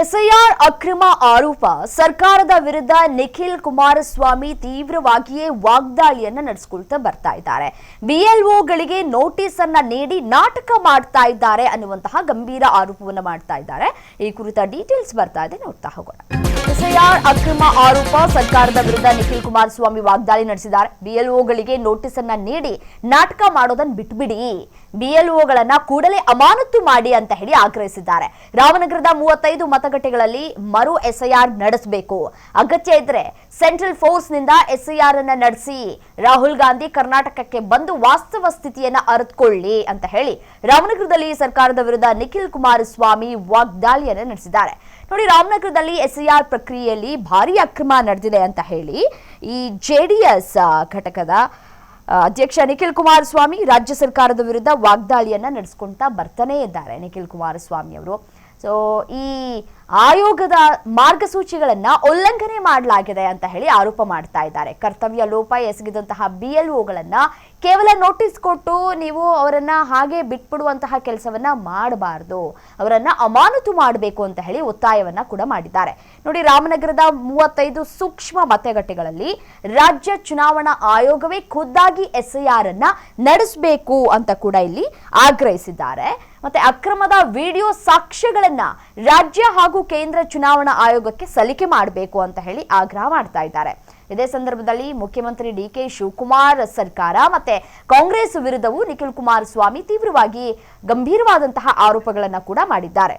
SIR ಅಕ್ರಮ ಆರೋಪ ಸರ್ಕಾರದ ವಿರುದ್ಧ ನಿಖಿಲ್ ಕುಮಾರಸ್ವಾಮಿ ತೀವ್ರವಾಗಿಯೇ ವಾಗ್ದಾಳಿಯನ್ನ ನಡೆಸಿಕೊಳ್ತಾ ಬರ್ತಾ ಇದ್ದಾರೆ. ಬಿಎಲ್ಒಗಳಿಗೆ ನೋಟಿಸ್ ಅನ್ನ ನೀಡಿ ನಾಟಕ ಮಾಡ್ತಾ ಇದ್ದಾರೆ ಅನ್ನುವಂತಹ ಗಂಭೀರ ಆರೋಪವನ್ನ ಮಾಡ್ತಾ ಇದ್ದಾರೆ. ಈ ಕುರಿತ ಡೀಟೇಲ್ಸ್ ಬರ್ತಾ ಇದೆ, ನೋಡ್ತಾ ಹೋಗೋಣ. ಎಸ್ಐಆರ್ ಅಕ್ರಮ ಆರೋಪ ಸರ್ಕಾರದ ವಿರುದ್ಧ ನಿಖಿಲ್ ಕುಮಾರಸ್ವಾಮಿ ವಾಗ್ದಾಳಿ ನಡೆಸಿದ್ದಾರೆ. ಬಿಎಲ್ಒಗಳಿಗೆ ನೋಟಿಸ್ ಅನ್ನ ನೀಡಿ ನಾಟಕ ಮಾಡೋದನ್ನ ಬಿಟ್ಬಿಡಿ, ಬಿಎಲ್ಒಗಳನ್ನ ಕೂಡಲೇ ಅಮಾನತು ಮಾಡಿ ಅಂತ ಹೇಳಿ ಆಗ್ರಹಿಸಿದ್ದಾರೆ. ರಾಮನಗರದ 35 ಮತಗಟ್ಟೆಗಳಲ್ಲಿ ಮರು ಎಸ್ಐಆರ್ ನಡೆಸಬೇಕು, ಅಗತ್ಯ ಇದ್ರೆ ಸೆಂಟ್ರಲ್ ಫೋರ್ಸ್ ನಿಂದ ಎಸ್ಐಆರ್ ಅನ್ನ ನಡೆಸಿ ರಾಹುಲ್ ಗಾಂಧಿ ಕರ್ನಾಟಕಕ್ಕೆ ಬಂದು ವಾಸ್ತವ ಸ್ಥಿತಿಯನ್ನ ಅರಿತುಕೊಳ್ಳಿ ಅಂತ ಹೇಳಿ ರಾಮನಗರದಲ್ಲಿ ಸರ್ಕಾರದ ವಿರುದ್ಧ ನಿಖಿಲ್ ಕುಮಾರಸ್ವಾಮಿ ವಾಗ್ದಾಳಿಯನ್ನ ನಡೆಸಿದ್ದಾರೆ. ನೋಡಿ, ರಾಮನಗರದಲ್ಲಿ ಎಸ್ಐಆರ್ ಪ್ರಕ್ರಿಯೆಯಲ್ಲಿ ಭಾರಿ ಅಕ್ರಮ ನಡೆದಿದೆ ಅಂತ ಹೇಳಿ ಈ ಜೆಡಿಎಸ್ ಘಟಕದ ಅಧ್ಯಕ್ಷ ನಿಖಿಲ್ ಕುಮಾರಸ್ವಾಮಿ ರಾಜ್ಯ ಸರ್ಕಾರದ ವಿರುದ್ಧ ವಾಗ್ದಾಳಿಯನ್ನ ನಡೆಸಿಕೊಂತಾ ಬರ್ತಾನೆ ಇದ್ದಾರೆ. ನಿಖಿಲ್ ಕುಮಾರಸ್ವಾಮಿ ಅವರು ಈ ಆಯೋಗದ ಮಾರ್ಗಸೂಚಿಗಳನ್ನ ಉಲ್ಲಂಘನೆ ಮಾಡಲಾಗಿದೆ ಅಂತ ಹೇಳಿ ಆರೋಪ ಮಾಡ್ತಾ ಇದ್ದಾರೆ. ಕರ್ತವ್ಯ ಲೋಪ ಎಸಗಿದಂತಹ ಬಿಎಲ್ಒಗಳನ್ನ ಕೇವಲ ನೋಟಿಸ್ ಕೊಟ್ಟು ನೀವು ಅವರನ್ನ ಹಾಗೆ ಬಿಟ್ಬಿಡುವಂತಹ ಕೆಲಸವನ್ನ ಮಾಡಬಾರದು, ಅವರನ್ನ ಅಮಾನತು ಮಾಡಬೇಕು ಅಂತ ಹೇಳಿ ಒತ್ತಾಯವನ್ನ ಕೂಡ ಮಾಡಿದ್ದಾರೆ. ನೋಡಿ, ರಾಮನಗರದ 35 ಸೂಕ್ಷ್ಮ ಮತಗಟ್ಟೆಗಳಲ್ಲಿ ರಾಜ್ಯ ಚುನಾವಣಾ ಆಯೋಗವೇ ಖುದ್ದಾಗಿ ಎಸ್ಐಆರ್ ಅನ್ನ ನಡೆಸಬೇಕು ಅಂತ ಕೂಡ ಇಲ್ಲಿ ಆಗ್ರಹಿಸಿದ್ದಾರೆ. ಮತ್ತೆ ಅಕ್ರಮದ ವಿಡಿಯೋ ಸಾಕ್ಷ್ಯಗಳನ್ನ ರಾಜ್ಯ ಹಾಗೂ ಕೇಂದ್ರ ಚುನಾವಣಾ ಆಯೋಗಕ್ಕೆ ಸಲ್ಲಿಕೆ ಮಾಡಬೇಕು ಅಂತ ಹೇಳಿ ಆಗ್ರಹ ಮಾಡ್ತಾ ಇದ್ದಾರೆ. ಇದೇ ಸಂದರ್ಭದಲ್ಲಿ ಮುಖ್ಯಮಂತ್ರಿ ಡಿಕೆ ಶಿವಕುಮಾರ್ ಸರ್ಕಾರ ಮತ್ತೆ ಕಾಂಗ್ರೆಸ್ ವಿರುದ್ಧವೂ ನಿಖಿಲ್ ಕುಮಾರಸ್ವಾಮಿ ತೀವ್ರವಾಗಿ ಗಂಭೀರವಾದಂತಹ ಆರೋಪಗಳನ್ನ ಕೂಡ ಮಾಡಿದ್ದಾರೆ.